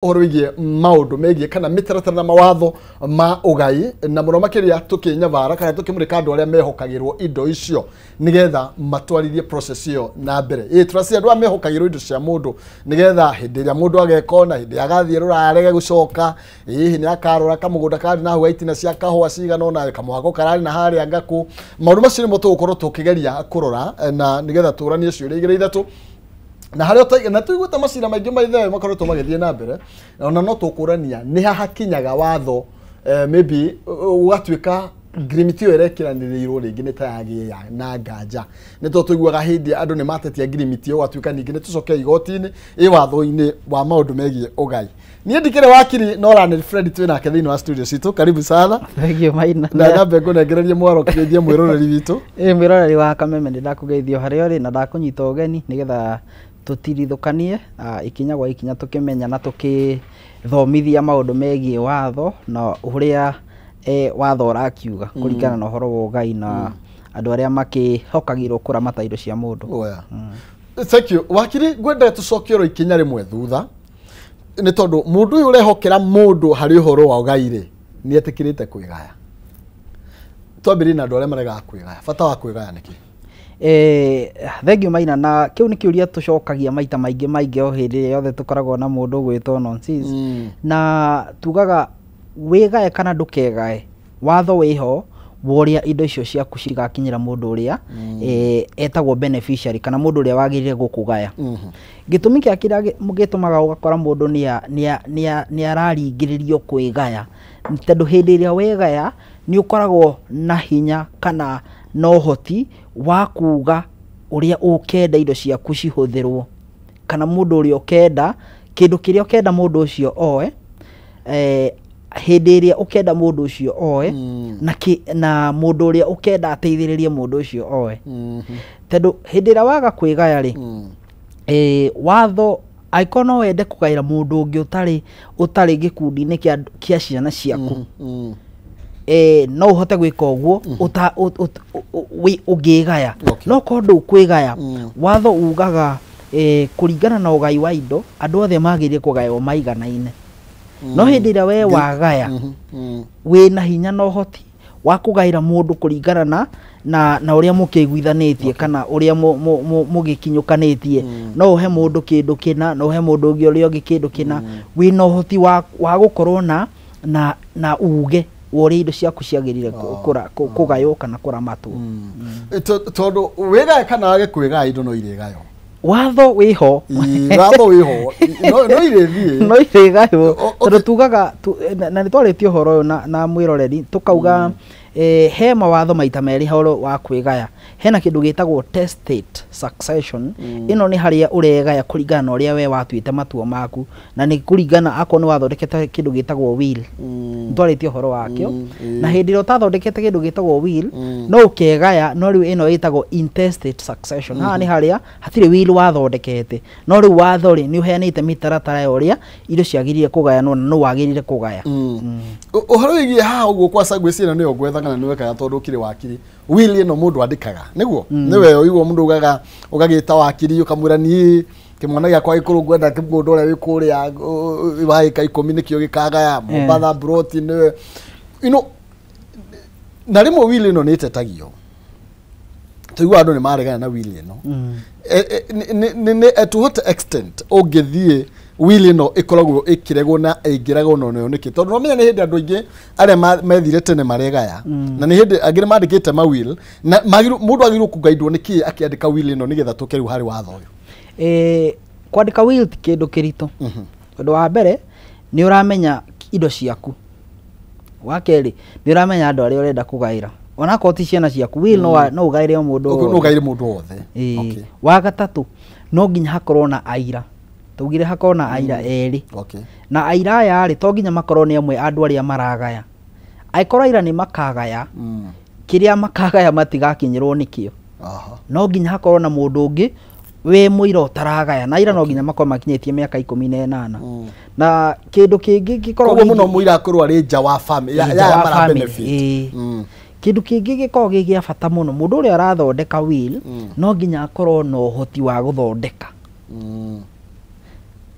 Orwigie maundu megie kana mitaratara na mawatho ma ugai na muno makiria tukinyavara kana tukimurika andu aria mehokagirwo indo icio nigetha matwarithie process iyo na mbere turasi andu mehokagirwo indo cia mundu nigetha hindi ria mundu agekona hindi agathie rurarege gucoka hihi ni akarora kamugunda kandi na huwa itina cia kahwa cigana ona kamwago karari na hari angaku maundu macio nimo tugukorwo tukigeria kurora na nigetha turanie ciuria igire ithatu na harĩa taiga na tuiguta macira maingĩ maithe makoretwo magĩthiĩ na mbere ona no tũkũrania nĩ hakinyaga watho maybe ũgatuĩka agreement ĩyo ĩrekiranĩrĩirwo rĩngĩ nĩ tayagĩa na nganja nĩ tondũ tũiguaga hĩndĩ andũ nĩ matetia agreement ĩyo ũgatuĩka ningĩ nĩ tũcoke igoti-inĩ watho-inĩ wa maũndũ megiĩ ũgai niĩ ndikĩrĩ wakiri no Ranel Fred twĩ nake thĩinĩ wa studio citũ karibu sana thank you Maina na nyambe ngũnengererie mwaro kĩgeithie mwĩroreri witũ mwĩroreri wa Kameme nĩ ndakũgeithio harĩa ũrĩ na ndakũnyita ũgeni nĩgetha tutirithukanie ikinya gwa ikinya tukimenya na tukithomithia maundu megie watho na uria watho urakiuga kuringana na uhoro wa ugai na andu aria makihokagirwo kuramata indo cia mundu. Thank you. Wakiri gwenda tucokio ikinya rimwe thutha ni tondu mundu uyu urehokera mundu hari uhoro wa ugai ri ni etikirite kwigaya twambiri na andu aria marega kwigaya bata wa kwigaya niki thank you Maina na kiu ni kiuria tucokagia maita maingi o hindi yothe tukoragwo na mundu gwitwo nonsense na tugaga wigae kana ndukegae watho wiho woria indo icio ciaku cigakinyira mundu uria etagwo beneficiary kana mundu uria wagirire gukugaya gitumi kia kira mugitumaga ugakora mundu ni araringiririo kwigaya tondu hindi iria wegaya ni ukoragwo na hinya kana no hoti wa kuga uria ukenda indo ciaku cihuthirwo kana mundu uria ukenda kindu kiria ukenda mundu ucio oe hindi iria ukenda mundu ucio oe na mundu uria ukenda ateithiririe mundu ucio oe tondu hindi iria waga kwigaya ri watho aikono wende kugaira mundu ungi utari gikundi-ini kia ciana ciaku no uhote gwika uguo ugigaya no kondu kwigaya watho ugaga kuringana na ugai wa indo andu othe magirire kugaywo maiganaine no hindi ira we wagaya wina hinya no hoti wa kugaira mundu kuringana na uria mukiguithanitie kana uria mugikinyukanitie no uhe mundu kindu kina no uhe mundu ungi uria ungi kindu kina wina hoti wa gukorwo na uge wori indo ciaku ciagirire kugayo kana kuramatwo tondu wigae kana wage kwigaya indo no irigayo watho wiho watho wiho no irithie no irigayo tondu tugaga na ni twaritio horo na mwiroreri tukauga he mawatho maita meri horo wa kwigaya hena kindu gitagwo testate succession ino ni haria uregaya kuringana na uria we watuite matuo maku na ni kuringana ako ni wathondekete kindu gitagwo will twaritio horo wakio na hindi ro tathondekete kindu gitagwo will no ukegaya no riu ino itagwo intestate succession ha ni haria hatire will wathondekete no riu watho ri ni uheanite mitaratara ya uria indo ciagirire kugaya no wagirire kugaya uhoro wigie ha uguo kwa sagwicina ni ogwetha kana ni wekaga tondu kiri wakiri will ino mundu andikaga niguo niwe uiguo mundu ugagita wakiri ukamwira ni kimwana gya kwa ikuru gwenda kimundu uria wikuria waika 10 nikio gikagaya Mombatha brought niwe na rimwe will ino ni itetagio tuigua andu ni maregana na will ino to what extent ungithie will ino ikoragwo ikiregwo na ingiragwo no niki tondu no menya ni hindi andu ingi aria methire tene maregaya na ni hindi angire mandikite ma will na mundu agirwo kugaidwo niki akiandika will ino nigetha tukeriu hari watho uyu kwandika will ti kindu kirito tondu wa mbere ni uramenya indo ciaku wa keri ni uramenya andu aria urenda kugaira ona koti ciana ciaku will no ugaire mundu wothe wa gatatu no nginya hakorwo na aira tugire hakorwo na aira eri na aira aya ri to nginya makorwo ni amwe andu aria maragaya aikorwo aira ni makagaya kiria makagaya matigakinyirwo nikio no nginya hakorwo na mundu ungi we muira utaragaya na ira no nginya makorwo makinyitie miaka 18 na kindu kingi gikorwo muno muira akorwo ari nja wa family ya mara benefit kindu kingi gikorwo gigia bata muno mundu uria arathondeka will no nginya akorwo no hoti wa guthondeka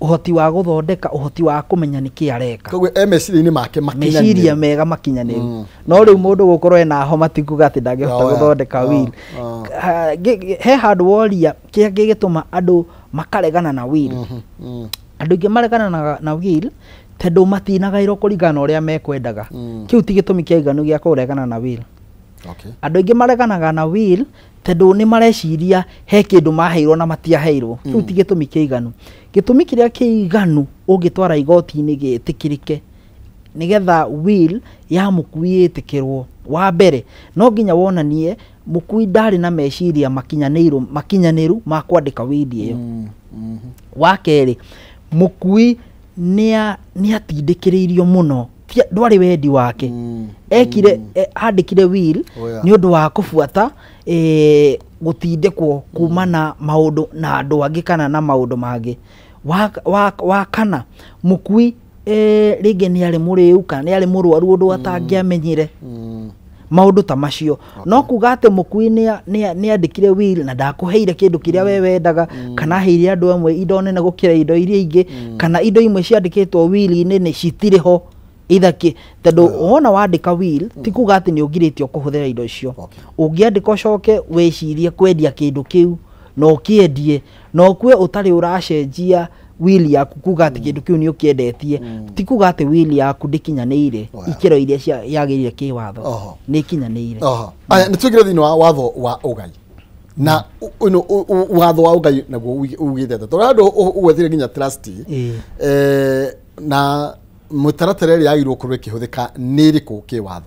uhoti wa guthondeka uhoti wa kumenya niki areka koguo meciria-inĩ make makinyanĩru meciria mega makinyanĩru no rĩu mũndũ gũkorwo ena homa tikuga atĩ ndangĩhota guthondeka will he handũ woria kĩrĩa gĩgĩtũma andũ makaregana na will andũ aingĩ maregana na will tondũ matinagairwo kũringana na ũrĩa mekwendaga kĩu ti gĩtũmi kĩaiganu gĩa kũregana na will andũ aingĩ mareganaga na will tondũ nĩ mareciria he kĩndũ maheirwo na matiaheirwo kĩu ti gĩtũmi kĩaiganu gĩtũmi kĩrĩa kĩiganu ũngĩtwara igoti-inĩ gĩtĩkĩrĩke nigetha will ya mũkui ĩtĩkĩrwo wa mbere no nginya wonanie mũkui ndarĩ na meciria makinyanĩru ma kwandĩka will ĩyo wa kerĩ mũkui nĩ atindĩkĩrĩirio mũno ndwarĩ wendi wake ekire andĩkire will nĩ ũndũ wa kũbuata gũtindĩkwo kuma na maũndũ na andũ angĩ kana na maũndũ mangĩ wa kana mũkui rĩngĩ nĩ arĩ mũrĩu kana nĩ arĩ mũrwaru ũndũ atangĩamenyire maũndũ ta macio no kuga atĩ mũkui nĩ andĩkire will na ndakũheire kĩndũ kĩrĩa we wendaga kana heire andũ amwe indo nene gũkĩra indo iria ingĩ kana indo imwe ciandĩkĩtwo will-inĩ nĩ citirĩ ho ithaki tondũ wona wandĩka will ti kuga atĩ nĩ ũgirĩtio kũhũthĩra indo icio ũngĩandĩka ũcoke wĩcirie kwendia kĩndũ kĩu na ũkĩendie na ũkue ũtarĩ ũracenjia will yaku kuga atĩ kĩndũ kĩu nĩ ũkĩendetie ti kuga atĩ will yaku ndĩkinyanĩire ikĩro iria yagĩrĩire kĩwatho nĩ ikinyanĩire nĩ twĩngĩre thĩinĩ wa watho wa ũgai na watho wa ũgai naguo ugĩte tondũ andũ ũgwethire nginya trustee na mũtaratara ĩrĩa yagĩrĩirwo gũkorwo ĩkĩhũthĩka nĩ ĩrĩkũ kĩwatho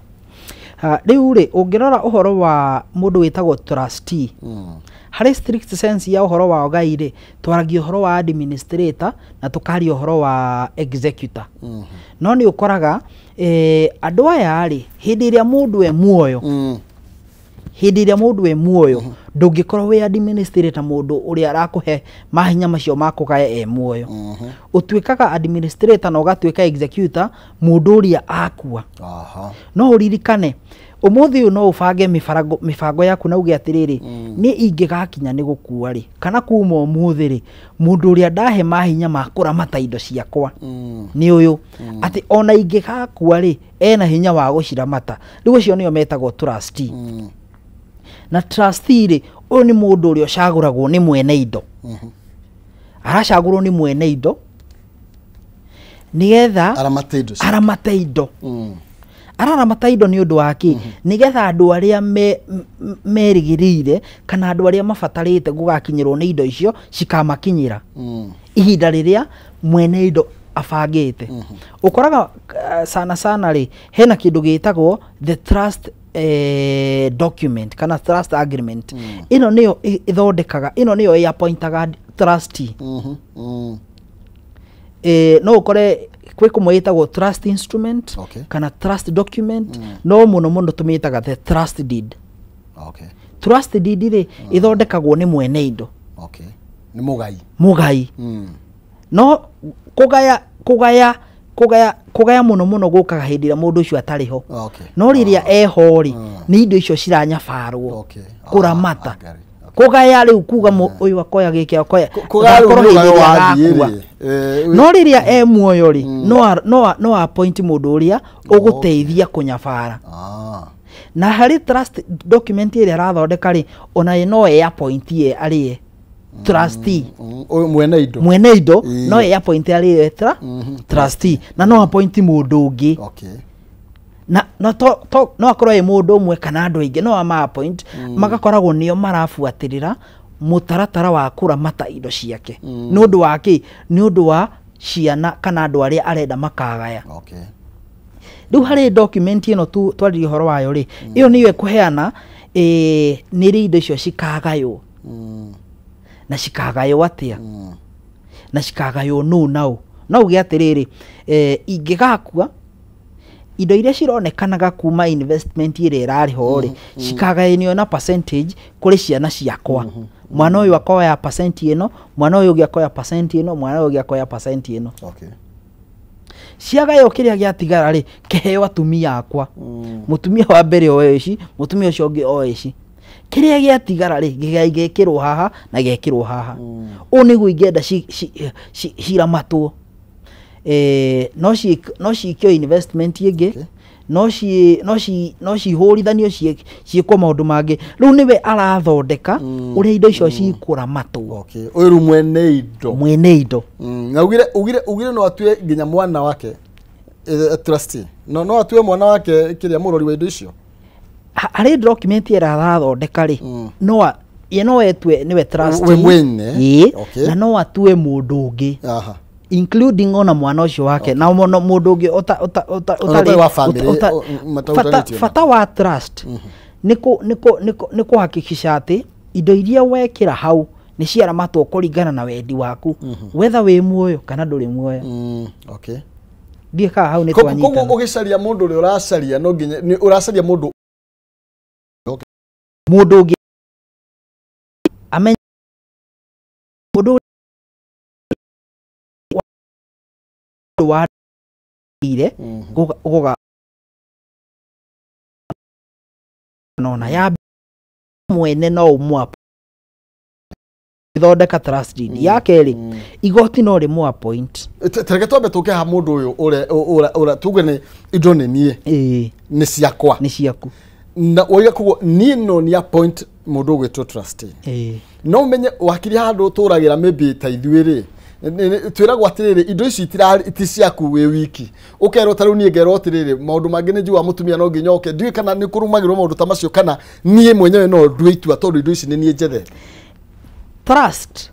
rĩu rĩ ũngĩrora ũhoro wa mũndũ wĩtagwo trustee harĩ strict sense ya ũhoro wa ũgai rĩ twaragia ũhoro wa administrator na tũkaria ũhoro wa executor no nĩ ũkoraga andũ aya rĩ hĩndĩ ĩrĩa mũndũ e muoyo ndũngĩkorwo wĩ administrator mũndũ ũrĩa arakũhe mahinya macio ma kũgaya muoyo ũtuĩkaga administrator na ũgatuĩka executor mũndũ ũrĩa akua no ũririkane ũmũthĩ ũyũ no ũbange mĩbango yaku na uge atĩrĩrĩ nĩ ingĩgakinya nĩ gũkua rĩ kana kuma ũmũthĩ rĩ mũndũ ũrĩa ndahe mahinya ma kũramata indo ciakwa nĩ ũyũ atĩ ona ingĩgakua rĩ ena hinya wa gũciramata rĩu ũcio nĩo metagwo trustee na trustee rĩ ũyũ nĩ mũndũ ũrĩa ũcagũragwo nĩ mwene indo aracagũrwo nĩ mwene indo nigetha aramate indo araramata indo nĩ ũndũ wake nigetha andũ arĩa merigĩrĩire kana andũ arĩa mabatarĩte gũgakinyĩrwo nĩ indo icio cikamakinyĩra ihinda rĩrĩa mwene indo abangĩte ũkoraga sana rĩ hena kĩndũ gĩtagwo the trust document kana trust agreement ino nĩyo ithondekaga ino nĩyo appointaga trustee no ukore kwĩ kũmwe ĩtagwo trust instrument kana trust document no mũno tũmĩtaga the trust deed trust deed rĩ ithondekagwo nĩ mwene indo nĩ mũgai no kũgaya mũno gũkaga hĩndĩ ĩrĩa mũndũ ũcio atarĩ ho no rĩrĩa eho rĩ nĩ indo icio ciranyabarwo kũramata kũgaya rĩu kuga ũyũ akoya gĩkĩ akoya no rĩrĩa e muoyo rĩ no appoint mũndũ ũrĩa ũgũteithia kũnyabara na harĩ trust document ĩrĩa arathondeka rĩ ona no appoint arĩe trustee mwene indo no appoint arĩe trustee na no appoint mũndũ ũngĩ no akorwo mũndũ ũmwe kana andũ aingĩ no ama appoint magakoragwo nĩo marabuatĩrĩra mũtaratara wa kũramata indo ciake nĩ ũndũ wake nĩ ũndũ wa ciana kana andũ arĩa arenda makagaya rĩu harĩ document ĩno twaririe ũhoro wayo rĩ ĩyo nĩyo ĩkũheana nĩ rĩ indo icio cikagaywo na cikagaywo atĩa na cikagaywo nũ naũ no uge atĩrĩrĩ ingĩgakua indo iria cironekanaga kuma investment ĩrĩa ĩrarĩho rĩ cikagayanio na percentage kũrĩ ciana ciakwa mwana ũyũ akoya percent ĩno mwana ũyũ ũngĩ akoya percent ĩno mwana ũyũ ũngĩ akoya percent ĩno ciagayo kĩrĩa gĩatigara rĩ kĩheo atumia akwa mũtumia wa mbere oe ici mũtumia ũcio ũngĩ oe ici kiria giatigara ri gigekirwo haha na gekirwo haha o niguo ingenda ciramatwo no cikio investment ingi no cihurithanio ciikwo maundu mangi riu niwe arathondeka uria indo icio cikuramatwo uyu mwene indo na ugire no atue nginya mwana wake trustee no atue mwana wake kiria murori wa indo icio hari document ira arathondeka ri no etwe niwe trustee we mwene na no atue mundu ungi including ona mwana ucio wake na mundu ungi fata wa trust niko hakikisha ati indo iria wekira hau ni ciaramatwo kuringana na wendi waku whether wi muoyo kana nduri muoyo ndieka hau ni twanyitana koguo ugicaria mundu uri uracaria no nginya ni uracaria mundu ungi amenya mundu wa ire goga nona ya mwene no umwa ithondeka trust deed ya keri igoti no ri mwa point tereke twambe tuke ha mundu uyu ura tuge ni indo ni nie ni ciakwa ni ciaku na oya kugo ni no ni appoint mundu gwitwo trustee no umenye wakiri handu turagira maybe ta ithuiri twiragwo atiriri indo ici iti ciaku we wiki ukerwo taru nie ngero atiriri maundu mangi ni njua mutumia no nginyoke ndui kana ni kurumagirwo maundu ta macio kana nie mwenyewe no ndui itua tondu indo ici ni nie njethe trust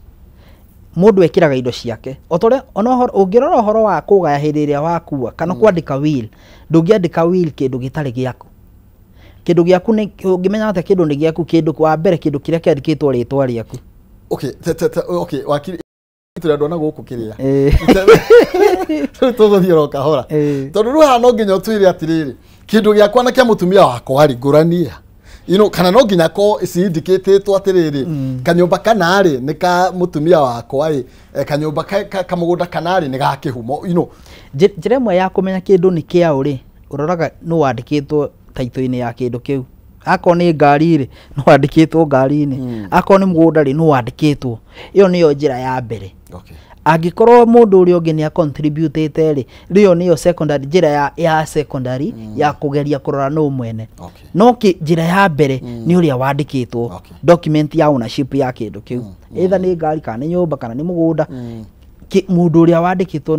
mundu ekiraga indo ciake otore ungirora uhoro wa kugaya hindi iria wakua kana kwandika will ndungiandika will kindu gitari giaku kindu giaku ni ungimenya ate kindu ni giaku kindu kwa mbere kindu kiria kiandikitwo ritwa riaku wakiri turandona guku kiria tuguthio kahora tondu ruha no nginya twire atiriri kindu giakwa na kia mutumia wakwa ari ngurania kana no nginya ko indicate atiriri kanyumba kanari ni ka mutumia wakwa kanyumba kamugunda kanari ni ga kihumo njira imwe ya kumenya kindu ni kia uri uroraga no wandikitwo taito-ini ya kindu kiu ako ni ngari ri no wandikitwo ngari-ini ako ni mugunda ri no wandikitwo iyo niyo njira ya mbere angikorwo mundu uri ungi ni contributete ri rio niyo secondary njira ya secondary ya kugeria kurora no mwene no njira ya mbere ni uria wandikitwo document ya ownership ya kindu kiu either ni ngari kana ni nyumba kana ni mugunda mundu uria wandikitwo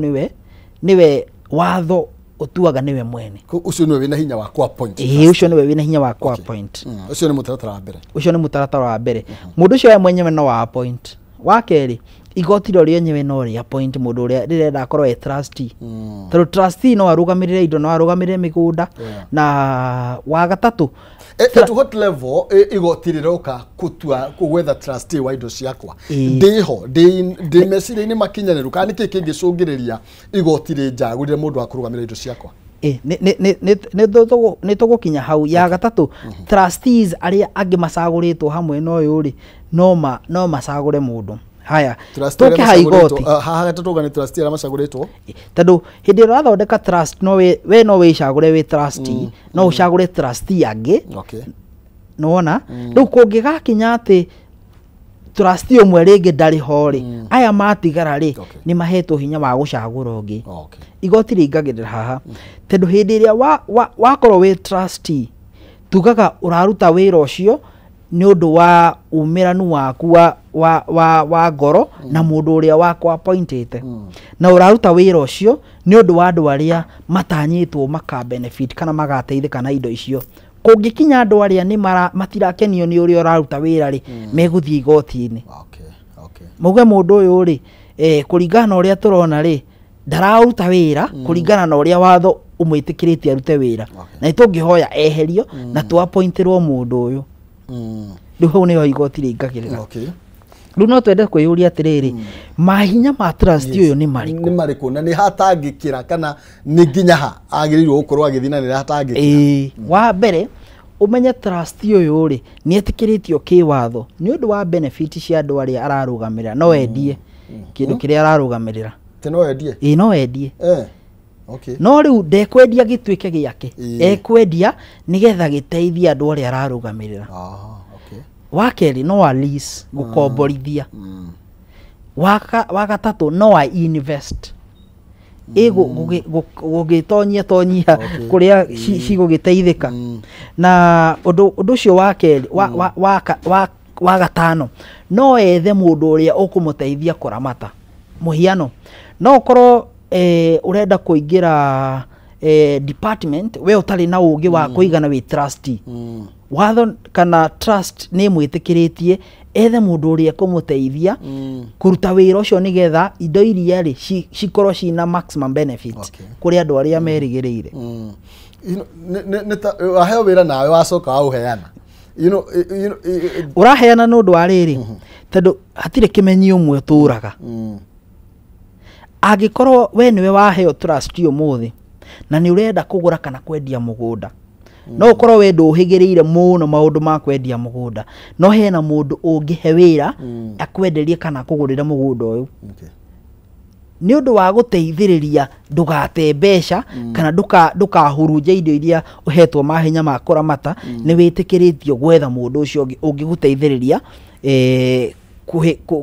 niwe watho utuaga niwe mwene ucio niwe wina hinya wa kwa point ucio niwe wina hinya wa kwa point ucio ni mutaratara wa mbere ucio ni mutaratara wa mbere mundu ucio mwenyewe no wa point wa keri igoti ro ryenyewe no ri appoint mundu uria rirenda akorwo e trustee tondu trustee no arugamirire indo no arugamirire migunda na wa gatatu at what level igoti riroka kutua kugwetha trustee wa indo ciakwa ndiho ndi meciria-ini makinyaniru kana niki kingicungiriria igoti ri njagurire mundu akurugamira indo ciakwa ni tugukinya hau ya gatatu trustees aria angi macaguritwo hamwe no uyu ri no macagure mundu haya tuke ha igoti haha gatatu gani trustee aria macaguritwo tondu hindi urathondeka trust no we no wicagure wi trustee no ucagure trustee angi no wona riu kungigakinya ati trustee umwe ringi ndari ho ri aya matigara ri ni mahetwo hinya wa gucagura ungi igoti ringagirira haha tondu hindi iria wakorwo wi trustee tugaga uraruta wira ucio ni undu wa umiranu waku wa ngoro na mundu uria wako appointete na uraruta wira ucio ni undu wa andu aria matanyitwo maka benefit kana magateithika na indo icio kungikinya andu aria ni matirakenio ni uria uraruta wira ri meguthii igoti-ini muge mundu uyu ri kuringana na uria turona ri ndararuta wira kuringana na uria watho umwitikiritie arute wira na itungihoya eherio na tu appointirwo mundu uyu riu hau niho igoti ringagirira riu no twende kwiyuria atiriri mahinya ma trustee uyu ni mariku na ni hatangikira kana ni nginya ha agirirwo gukorwo agithina ni hatangikira wa mbere umenye trustee uyu ri ni etikiritio kiwatho ni undu wa benefit cia andu aria ararugamirira no endie kindu kiria ararugamirira no endie no endie no riu ndekwendia gituike giake ekwendia nigetha giteithia andu aria ararugamirira wakeri no a lease gukomborithia wagatatu no a invest gugitonyia kuria cigugiteithika na undu ucio wakeri wa gatano no ethe mundu uria ukumuteithia kuramata muhiano no korwo urenda kuingira department we utari na ugi wa kuigana wi trustee watho kana trust ni mwitikiritie ethe mundu uria kumuteithia kuruta wira ucio nigetha indo iria ri cikorwo cina maximum benefit kuri andu aria merigiriire aheo wira nawe wacoka auheana uraheana nundu wa riri tondu hatire kimenyi umwe turaga angikorwo we niwe waheo trust umuthi na ni urenda kugura kana kwendia mugunda no ukorwo we nduhigiriire muno maundu ma kwendia mugunda no hena mundu ungihe wira akwenderie kana kugurira mugunda uyu ni undu wa guteithiriria ndugate mbeca kana ndukahurunja indo iria uhetwo mahenya ma kuramata ni witikiritio gwetha mundu ucio ungiguteithiriria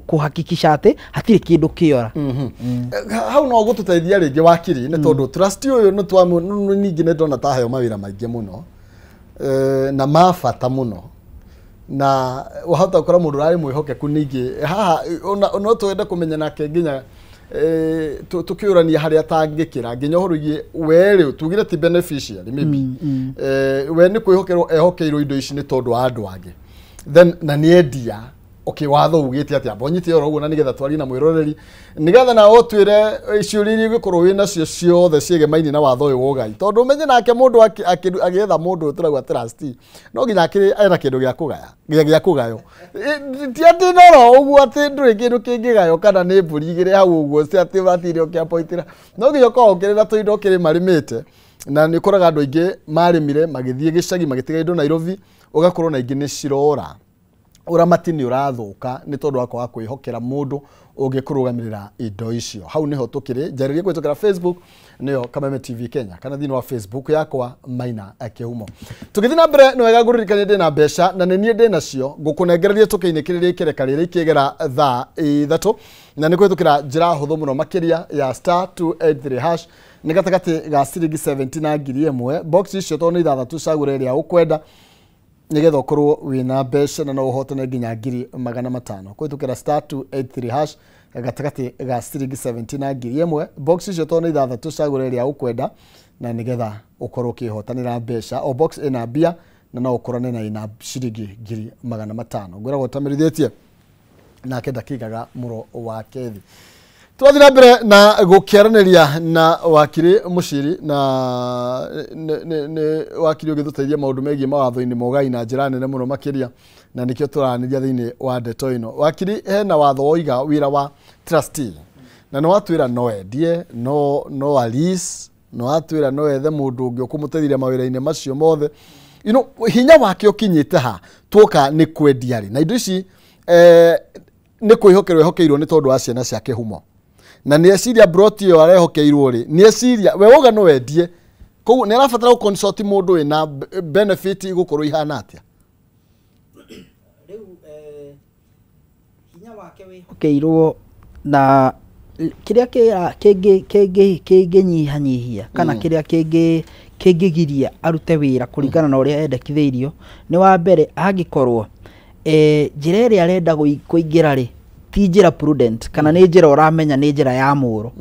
kuhakikisha ate hatire kindu kiora hau no gututeithia ringi wakiri ni tondu trust uyu no twa ningi ne ndona ta hayo mawira maingi muno na mafata muno na wahota kora mundu rari mwihokeku ningi haha no twende kumenya nake nginya tukiurania haria tangikira nginya horugie weri tugire ti beneficiary maybe we ni kwihokerwo ehokeirwo indo ici ni tondu wa andu angi then na ni endia watho ugite atia bonyite oro uguo na nigetha twari na mwiroreri nigetha na otwire iciuriri gikorwo wina cio ciothe ciege maini na watho uyu wogai tondu menye nake mundu agietha mundu turagwa trustee no ginya akiri ena kindu gia kugayo ti ati noro uguo ati nduri kindu kingigayo kana ni mburi igire hau uguo ci ati batire okiapoitira no ginya ko okirira tuindo kiri marimite na ni koraga andu aingi marimire magithie gicagi magitiga indo Nairobi ugakorwo na ingi ni cirora uramati ni urathuka ni tondu wako wa kwihokera mundu ungikurugamirira indo icio hau niho tukiri jaririe kwitukira Facebook niyo Kameme TV Kenya kana thini wa Facebook yakwa Maina Akihumo tukithina mbere no wega guririkania ndina mbeca na nie ndina cio ngukunengererie tukiinikiririe kireka riri ikigera thaa 3 na ni kwitukira njira huthu muno makiria ya *283# ni gatagati ga ciringi 70 na ngiri imwe box icio to ni 3 cagura iria ukwenda nigetha ukorwo wina mbeca na no uhotane nginya ngiri 500 kwitukira *283# gatagati ga ciringi 70 na ngiri imwe box icio to ni 3 cagura iria ukwenda na nigetha ukorwo kihotanira mbeca o box ina bia na no ukorane na ina ciringi ngiri 500 ngwira gutamirithietie na kenda kigaga muro wa kethi twathira mbere na gukiaraniria na wakiri muciri na wakiri ugithuteithia maundu megie mawatho-ini mogai na njira nene muno makiria na nikio turaniria thiini wa ndeto ino wakiri hena watho oiga wira wa trustee na no atwira no endie no alice no atwira no ethe mundu ungi ukumuteithia mawira-ini macio mothe hinya wake ukinyite ha tuoka ni kwendia ri na indo ici ni kwihokerwo ehokeirwo ni tondu wa ciana ciake humo na ni esiria brotio arehokeirwo ri ni esiria we woga no wendie koguo ni arabatara consult mundu ina benefit igukorwo ihana atia riu hinya wake wihokeirwo na kiria kinginyihanyihia kana kiria kingigiria arute wira kuringana na uria endekitheirio ni wa mbere angikorwo njira iria arenda kuingira ri ti njira prudent kana ni njira uramenya ni njira ya muro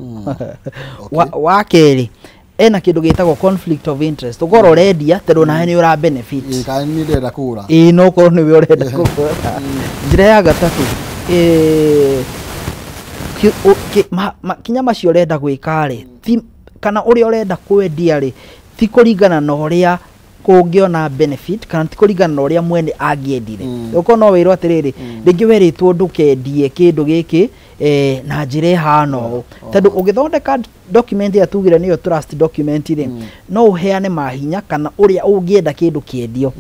wa keri ena kindu gitagwo conflict of interest ugoro redia tondu nawe ni ura benefit kana ni ndenda kugura no korwo ni we urenda kugura njira ya gatatu kinya macio urenda gwika ri kana uria urenda kwendia ri ti kuringana na uria kungiona benefit kana ti kuringana na uria mwene angiendire uko no wirwo atiriri ringi weritwo ndukendie kindu giki na njira ihano tondu ugithondeka document ya tugire niyo trust document ri no uheane mahinya kana uria ungienda kindu kiendio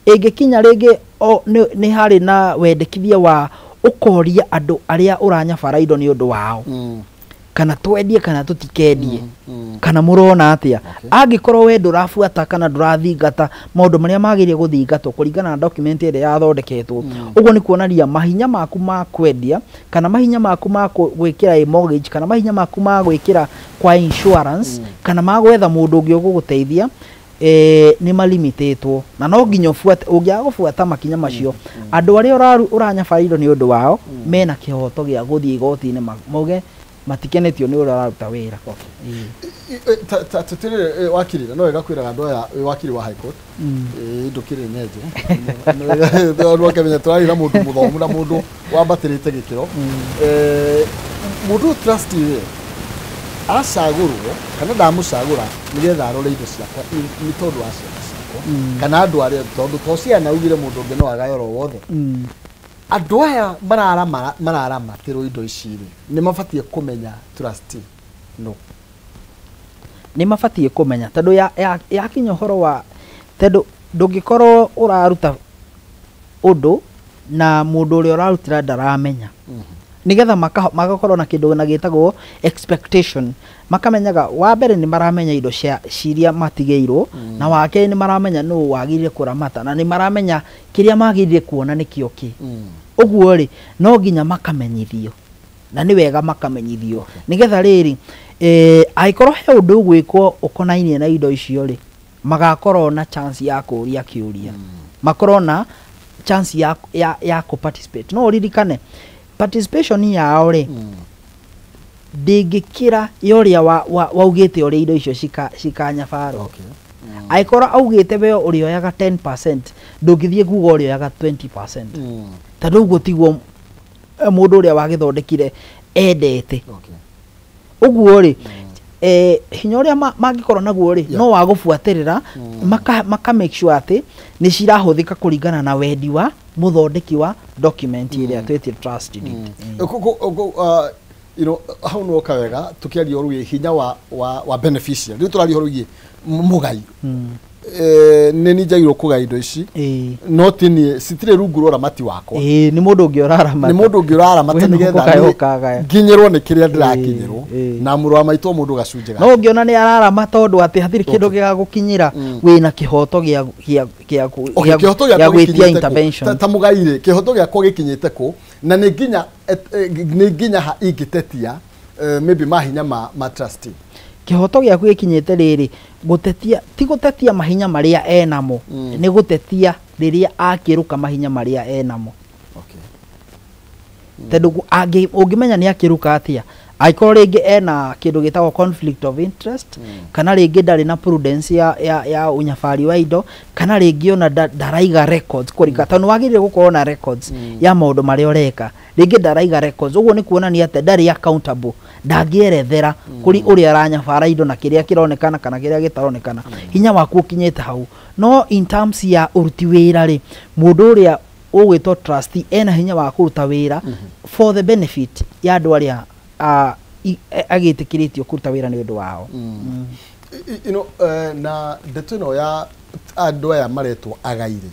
ingikinya ringi ni hari na wendekithia wa ukoria andu aria uranyabara indo ni undu wao kana twendie kana tutikendie kana murona atia angikorwo we ndurafuata kana ndurathingata maundu maria magirie guthingatwo kuringana na document ire yathondeketwo uguo ni kuonaria mahinya maku ma kwendia kana mahinya maku ma gwikira mortgage kana mahinya maku ma gwikira kwa insurance kana ma gwetha mundu ungi uguguteithia ni malimitetwo na no nginya ufuate ungiaga gufuata makinya macio andu aria uranyabarido ni undu wao mena kihoto gia guthie igoti-ini mauge matikenetio ni uria araruta wira tatire wakiri no wega kwira andu aya wakiri wa high court ndukire nyenje no wakemenya twari na mundu muthomu na mundu wambatirite gikiro mundu trustee acagurwo kana ndamucagura nigetha arore indo ciakwa ni tondu wa ciakwa kana andu aria tondu tociana ugire mundu ungi no agayoro wothe andu aya mararamatirwo indo ici ni mabatie kumenya trustee no ni mabatie kumenya tondu ya kinya horo wa tondu ndungikorwo uraruta undu na mundu uria urarutira ndaramenya nigetha magakorwo na kindu na gitagwo expectation makamenyaga wa mbere ni maramenya indo ciria matigeirwo na wake ni maramenya no wagirire kuramata na ni maramenya kiria magirire kuona nikio ki uguo ri no nginya makamenyithio na ni wega makamenyithio nigetha riri aikorwo he undu ugwikwo ukonainie na indo icio ri magakorwo na chance ya kuria kiuria makorwo na chance ya ku participate no ririkane participation yao ri ndingikira yoria waugite uri indo icio cikanyabaro aikora augite we uri oyaga 10% ndungithie kuga uri oyaga 20% tondu uguo tigwo mundu uria wagithondekire endete uguo ri hinya uria mangikorwo naguo ri no wagubuatirira maka make sure ati ni cirahuthika kuringana na wendi wa muthondeki wa document iria twete trust deed how no kawega tukiaria rugi hinya wa beneficiary riu turaria rugi mugai neni jairo kugai indo ici no tini citire rungu rora mati wako ni mundu ungi uraramata ni mundu ungi uraramata nigetha nginyirwo ni kiria ndirakinyirwo na muru wa maitwo mundu gacunje no ngiona ni araramata tondu ati hathiri kindu gia gukinyira wina kihoto gia gwitia intervention ta mugaire kihoto gia ko gikinyite ku na ni nginya ha ingitetia maybe mahinya ma trustee kihoto gia gwikinyite riri gutetia ti gutetia mahinya maria enamo ni gutetia riria akiruka mahinya maria enamo tondu ungimenya ni akiruka atia aikorwo ringi ena kindu gitagwo conflict of interest kana ringi ndari na prudence ya unyabari wa indo kana ringi ona ndaraiga records kurika tondu wagirire gukorwo na records ya maundu maria ureka ringi ndaraiga records uguo ni kuonania ati ndari accountable ndangierethera kuri uria aranyabara indo na kiria kironekana kana kiria gitaronekana hinya waku ukinyete hau no in terms ya uruti wira ri mundu uria ugwitwo trustee ena hinya wa kuruta wira for the benefit ya andu aria agitikiritio kuruta wira ni undu wao na ndeto ino ya andu aya maretwo agaire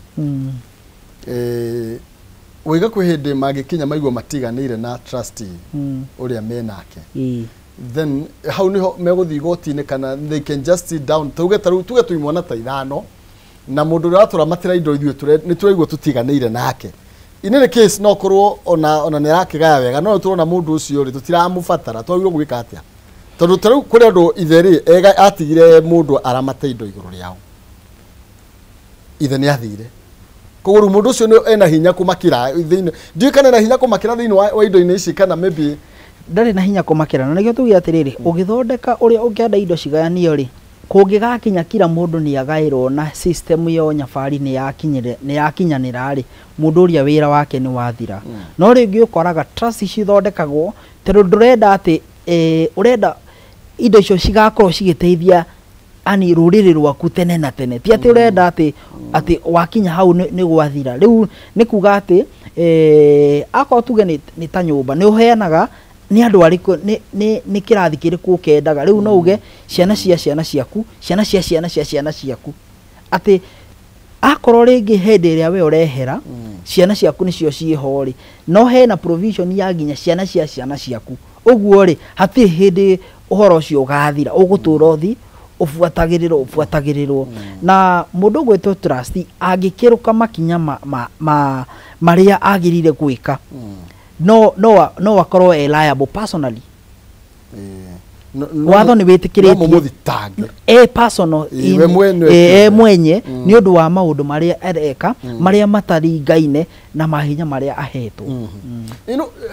wiga kwi hindi magikinya maigwo matiganire na trustee uria menake then how niho meguthi igoti-ini kana they can just sit down tuge tuimwana ta ithano na mundu uria aturamatira indo ithuĩ ni turaigwo tutiganire nake inene case no korwo ona ni rakigaya wega no turona mundu ucio ri tutiramubatara twagirwo gwika atia tondu tariu kuri andu itheri ega atigire mundu aramate indo iguru riao ithe ni athire koguru mundu ucio ni ena hinya kumakira thini ndiu kana na hinya kumakira thini wa indo-ini ici kana maybe ndari na hinya kumakira na nikio tugi atiriri ugithondeka uria ungienda indo cigayanio ri kungigakinya kila mundu ni agairwo na system yo nyabari ni yakinyanira ri mundu uria wira wake ni wathira no ringi ukoraga trust cithondekagwo tondu ndurenda ati urenda indo icio cigakorwo cigiteithia ani ruriri rwaku tene na tene ti ati urenda ati wakinya hau ni gwathira riu ni kuga ati akwa tuge ni ta nyumba ni uheanaga ni andu ariku ni kirathi kiriku kendaga riu no uge ciana ciaku ciana ciaku ati akorwo ringi hindi ria we urehera ciana ciaku nicio ciihori no hena provision ya ginya ciana ciaku Uguo ri hatirĩ hĩndĩ ũhoro ũcio ũgathira, ũgũtũra ũthi ũbuatagĩrĩrwo na mũndũ gwĩtwo trustee angĩkĩrũka makinya marĩa agĩrĩire gwĩka no akorwo liable personally. Watho nĩ wĩtĩkĩrĩtie personal mwenye nĩ ũndũ wa maũndũ marĩa areka marĩa mataringaine na mahinya marĩa ahetwo.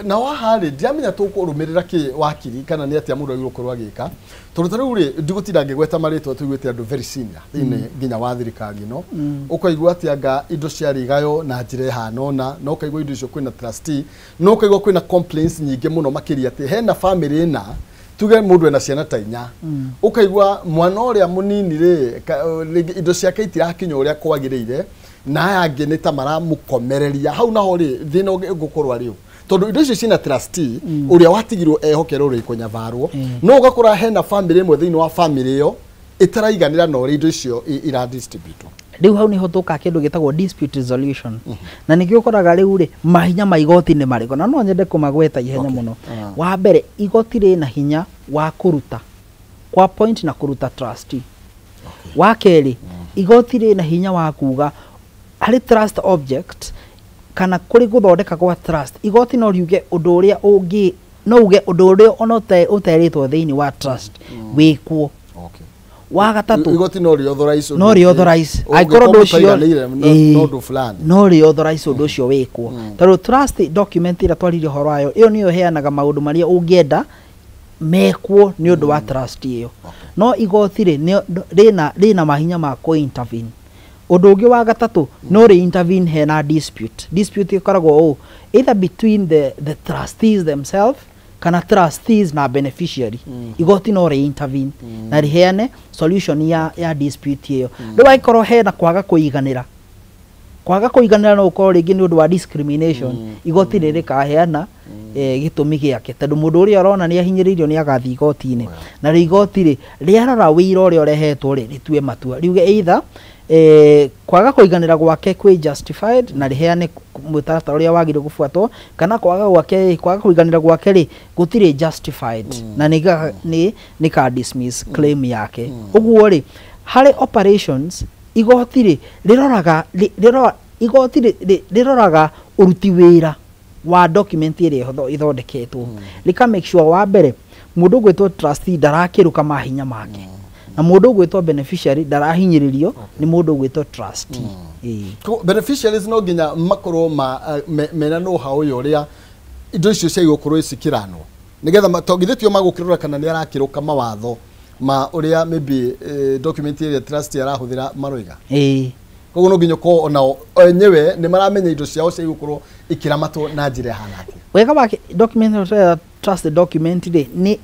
Na waharĩ ndiamenya tũkũrũmĩrĩra kĩ wakiri kana nĩ atĩa mũndũ agĩrĩirwo gũkorwo agĩka, tondũ tarĩu rĩ ndigũtinda ngĩgweta marĩtwa tũiguĩte andũ very senior thĩinĩ nginya wa thirikari ĩno, ũkaigua atĩ anga indo ciarĩgayo na njĩra ĩhana ũna, no ũkaigua indo icio kwĩna trustee, no ũkaigua kwĩna complaints nyingĩ mũno makĩria atĩ hena family ĩna tuge mundu ena ciana ta 4 ukaigua mwana uria munini ri indo ciake itirakinya uria kwagiriire na aya angĩ nĩ ta maramukomereria hau naho ri thina ũngĩkorwo rĩu tondu indo icio cina trustee uria watigirwo ehokerwo ri kunyavarwo no ugakora hena family ĩmwe thĩinĩ wa family ĩyo itaraiganĩra no ri indo icio ira distribute. Riu hau niho tuka kindu gitagwo dispute resolution na nikio koraga riu ri mahinya ma igoti ni mariko na no nyende kumagweta ihenya muno. Wa mbere igoti ri na hinya wa kuruta kwa point na kuruta trustee. Wa keri igoti ri na hinya wa kuga hari trust object kana kuri guthondeka kwa trust igoti no riuge undu uria ungi no uge undu uria onote uteritwo thiini wa trust wikwo. Wa gatatu igoti no authorize aikoro docio no fulani no authorize undu ucio wikwo tondũ trust document ira twaririo horo ayo iyo niyo heanaga maundu maria ungienda mekwo ni undu wa trust iyo no igoti rina mahinya ma ko intervene. Undu ungi wa gatatu no intervene hena dispute ikoragwo either between the trustees themselves kana trustees na beneficiary igoti no intervene na riheane solution ya dispute hiyo. Ndio aikoro hena kwaga kuiganira no ukorwo ringi ni undu wa discrimination igoti riri kaheana gitumi giake tondu mundu uria arona ni ahinyiririo ni agathi igoti-ini na igoti ri riarora wira uria urehetwo ri ritue matua riuge either kwaga kuiganira gwake kwi justified na riheane mutaratara uria wagire gufuatwo kana kwaga kuiganira gwake ri gutire justified na ni ka dismiss claim yake. Uguo ri hari operations igoti ri riroraga uruti wira wa document iri ithondeketwo lika make sure wa mbere mundu gwitwo trustee ndarakiruka mahinya make na mundu gwitwo beneficiary ndarahinyiririo ni mundu gwitwo trustee. Beneficiaries no nginya makorwo mena no how uria indo icio cia gukorwo cikiranwo nigetha matongithitio magukirora kana ni arakiruka mawatho ma uria maybe document iri trustee arahuthira maroiga. Koguo no nginya ko onao enyewe ni maramenya indo ciao cia gukorwo ikiramatwo na njira hana ati wega wake document trust document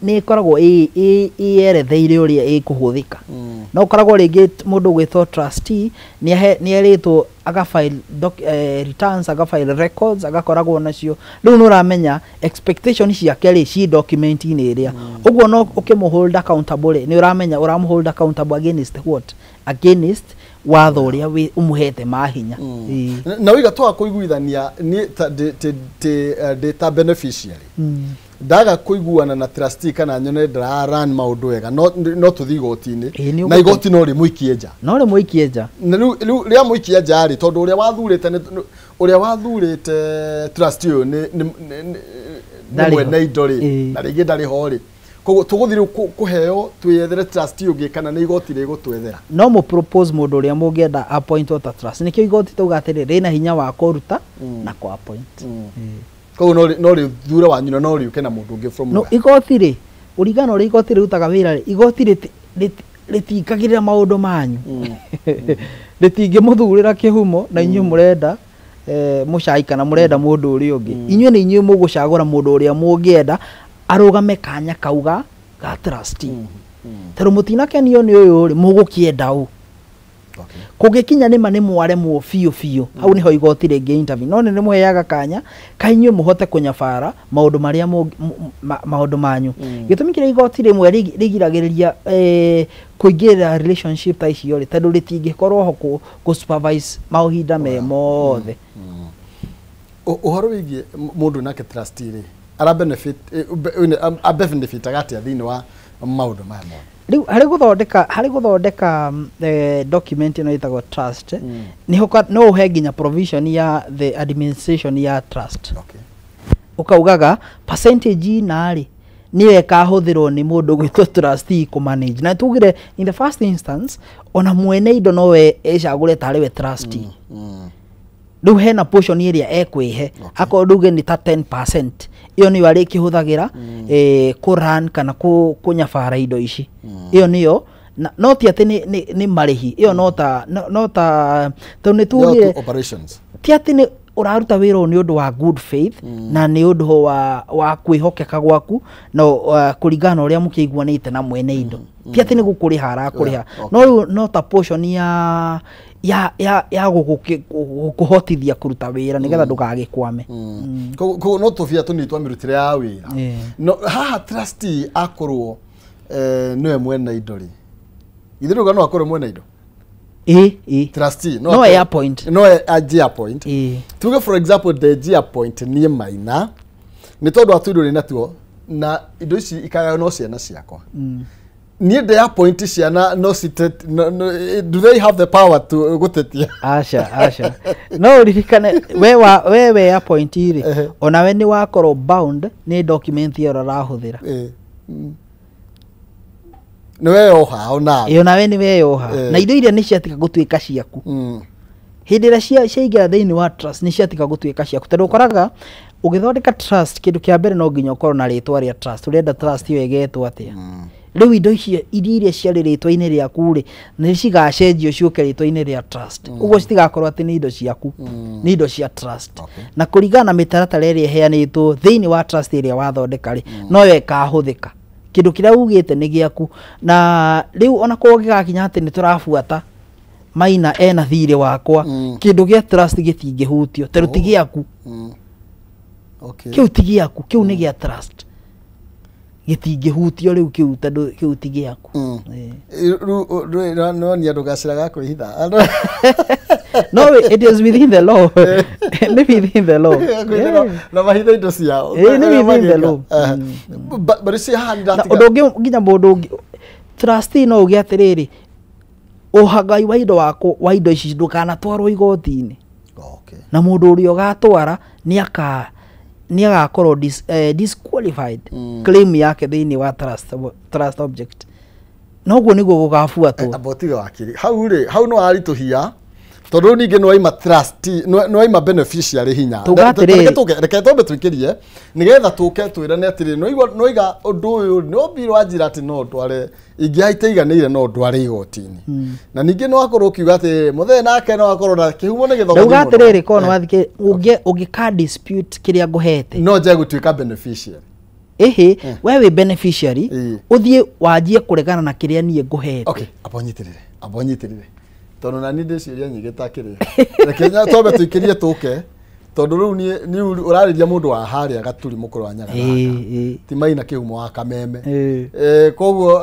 ni koragwo eretheire uria ikuhuthika no koragwo ringi mundu gwitwo trustee ni eritwo aga file returns aga file records agakoragwo nacio riu no ramenya expectation ciake ri ci document ini iria uguo no ukimuhold accountable ni uramenya uramuhold accountable against what against watho uria umuhete mahinya na wiga twa kuiguithania ni data beneficiary daga kuiguana na trustee kana nyone ndara run maundu wega no tuthi igoti-ini na igoti no ri muikie nja na riu ria muikie nja ri tondu uria wathurite trustee ni mwene indo ri na ringi ndari ho ri koguo tuguthire kuheo twethere trustee ungi kana ni igoti ri gutwethera no mu propose mundu uria mungienda appoint ta trustee nikio igoti tuga atiri rina hinya wa kuruta na ku appoint. Koguo no ri thura wanyu no ri ukena mundu ungi from no igoti ri urigano ri igoti rutaga wira ri igoti ritikagirira maundu manyu ritingi muthurira kihumo na inyu murenda mucai kana murenda mundu uri ungi inyu ni inyu mugucagura mundu uria mungienda arugame kanya kauga ga trustee tero mutina kenio ni uyu ri mugukienda u kugikinya nima ni mwaremwo fiu hau niho igoti ringi intervene no ni muheaga kanya kainyu muhote kunyabara maundu maria maundu manyu gitumi kire igoti rimwe rigiragiriria kuingirira relationship ta icio ri tondu ritingikorwo ho ku supervise mauhinda me mothe. Uhoro wigie mundu nake trustee ri ara benefit a benefit agati thini wa maundu maya mo riu hari guthondeka document ino itagwo trust no uhe nginya provision ya the administration ya trust ukaugaga percentage nari niwe kahuthirwo ni mundu gwitwo trustee ku manage na tugire in the first instance ona mwene indo nowe ecagure tariwe trustee riu hena portion iria ekwihe akorwo ni ta 10% iyo niyo ari kihuthagira ku run kana kunyabara indo ici iyo niyo no ti ati ni marihi iyo no ta ni tugire operations ti ati ni uraruta wira ni undu wa good faith na ni undu wa kwihokeka gwaku no kuringana uria mukiguanite na mwene indo ti ati ni gukuriha arakuriha no ta portion ya gukuhotithia kuruta wira nigetha ndugagikwame no tufia tunitwa mirutire ya wira no haha trustee akorwo niwe mwene indo ri ithiruga no akorwo mwene indo trustee no ya point no a point tuge for example the point ni maina ni tondu atundo ni natuo na indo ici ikaga no ciana ciakwa ni the point ciana no do they have the power to gutetia asha no ririkane we ya point iri ona we ni wakorwo bound ni document iyo rahuthira niwe yoha ona iyo nawe niwe yoha na indo iria ni ciatika gutuika ciaku hindi ira ciaigira thiini wa trust ni ciatika gutuika ciaku tondu ukoraga ugithondeka trust kindu kia mbere no nginya ukorwo na ritwa ria trust urenda trust iyo igetwo atia riu indo iria ciari ritwa-ini riaku ri ni cigacenjio ciuke ritwa-ini ria trust uguo citigakorwo ati ni indo ciaku ni indo cia trust na kuringana na mitaratara iria iheanitwo thiini wa trust iria wathondeka ri no yo ikahuthika kindu kiria ugite ni giaku na riu ona ko gigakinya ati ni turafuata maina ena thiri wakwa kindu gia trust gitingihutio teru tigiaku kiu tigiaku kiu ni gia trust gitingihutio riu kiu tondu kiu tigiaku no ni andu gaciraga kwihitha no it is within the law ni within the law na mahitha indo ciao ni within the law but see hand that undu nginya mundu trustee no ugi atiriri uhagai wa indo ici ndukana twarwo igoti-ini na mundu uri ugatwara ni agakorwo disqualified claim yake thiini wa trust object noguo niguo gugabuatwo abotiga wakiri hau no arituhia tondu ninge no ima trustee no ima beneficiary hinya reke tombe twikirie nigetha tuke twirane atiri no iga undu uyu no biro ajira ati no tware ingiaite iganire no ndware igoti-ini na ninge no akorwo kiuga ati muthe nake no akorwo na kihumo ni githomo uga atiriri kono wathike ungika dispute kiria nguhete no je gutuika beneficiary wewe beneficiary uthie wajie kuregana na kiria nie nguhete okay abonyitirire tondu na ni ndiciria nyige takiri rekenya tombe tuikirie tuke tondu riu ni urariria mundu wa haria gaturi mukuru wa nyaga ti maina kihumo wa kameme koguo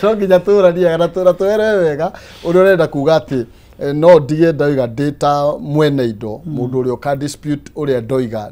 so nginya turania kana twere wega uri urenda kuga ati no ndige ndaiga data mwene indo mundu uri ka dispute uri ndoiga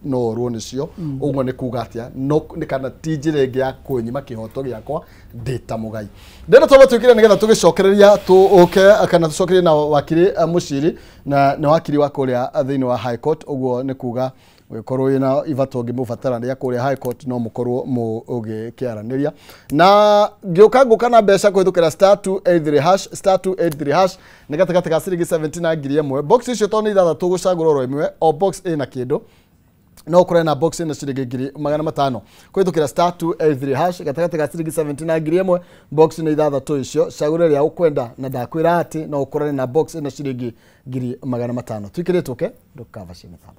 no ruo nicio uguo ni kuga atia no ni kana tijire ngi ya kunyima kihoto giakwa data mugai ndena toba tukire nigetha tugicokereria tuke kana tucokererie na wakiri muciri na wakiri wa kuria thiini wa high court uguo ni kuga wikorwo ina ivatongi mubatarania kuria high court no mukorwo ugikiaraniria na ngioka ngukana mbeca kuhitukira *283# ni gatakata ga ciringi 17 na ngiri imwe box icio toni ithatha tugucagura ro imwe o box ina kindu no kure na box ina ciringi ngiri 500 kuhitukira *283# gatakata ga ciringi 17 na ngiri imwe box ina ithatha tu icio cagura ria ukwenda na ndakwira ati no kure na box ina ciringi ngiri 500 twikiritwo ndukava ciana tano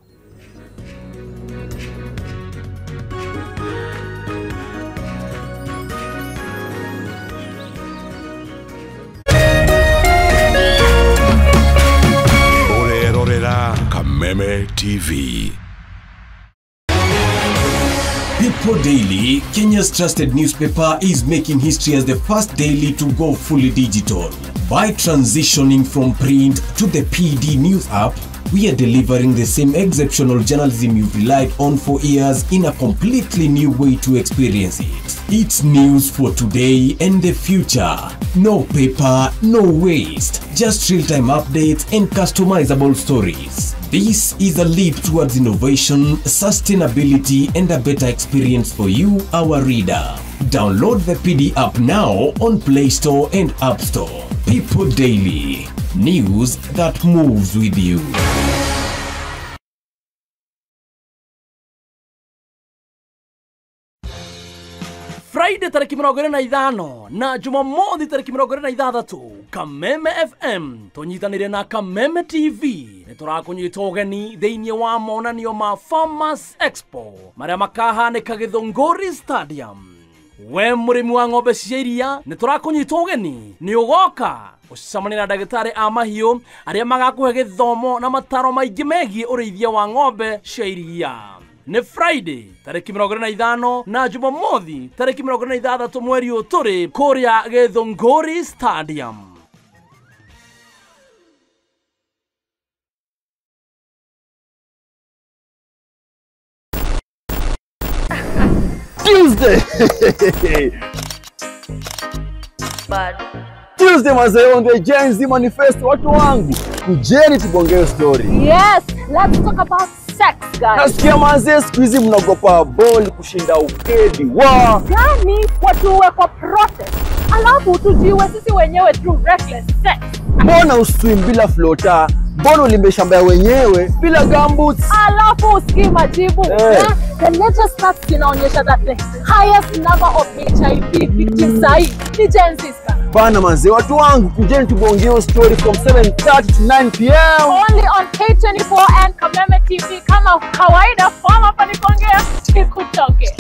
Kameme TV. People Daily, Kenya's trusted newspaper, is making history as the first daily to go fully digital. By transitioning from print to the PD News app, we are delivering the same exceptional journalism you've relied on for years in a completely new way to experience it. It's news for today and the future. No paper, no waste. Just real-time updates and customizable stories. This is a leap towards innovation, sustainability, and a better experience for you, our reader. Download the PD app now on Play Store and App Store. People Daily. News that moves with you. Friday tariki 25 na Jumamothi tariki 26 Kameme FM tunyitanire na Kameme TV niturakunyita ugeni thiini wa monanio ma Farmers Expo maria makahaneka Githunguri Stadium. We murimi wa ng'ombe cia iria niturakunyita ugeni ni ugoka ucamani na ndagĩtarĩ a mahiũ aria magakuhe gĩthomo na mataro maingĩ megie ũrĩithia wa ng'ombe cia iria. Ni Friday tariki 25 na Jumamothi tariki 26 mweri ũyũ tũrĩ kũrĩa Githunguri Stadium. Tuesday. Tuesday mazee on the Gen Z Manifesto watu wangu. Kujeni tubongee story. Yes, let's talk about sex, guys. Nasikia mazee siku hizi mnaogopa ball kushinda ukedi. Gani watu uwe kwa protest. Alafu tujiwe sisi wenyewe through reckless sex. Mbona uswim bila flota? Mbona ulimbe shamba ya wenyewe bila gumboots? Alafu usikii majibu. The latest stats zinaonyesha that the highest number of HIV victims sahi ni Gen Z. Bana mazee watu wangu kujeni tubongee story from 7:30 to 9 p.m. Only on K24 and Kameme TV kama kawaida forma panipongea tikutoke.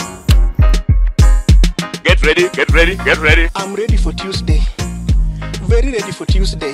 Get ready, get ready, get ready. I'm ready for Tuesday. Very ready for Tuesday.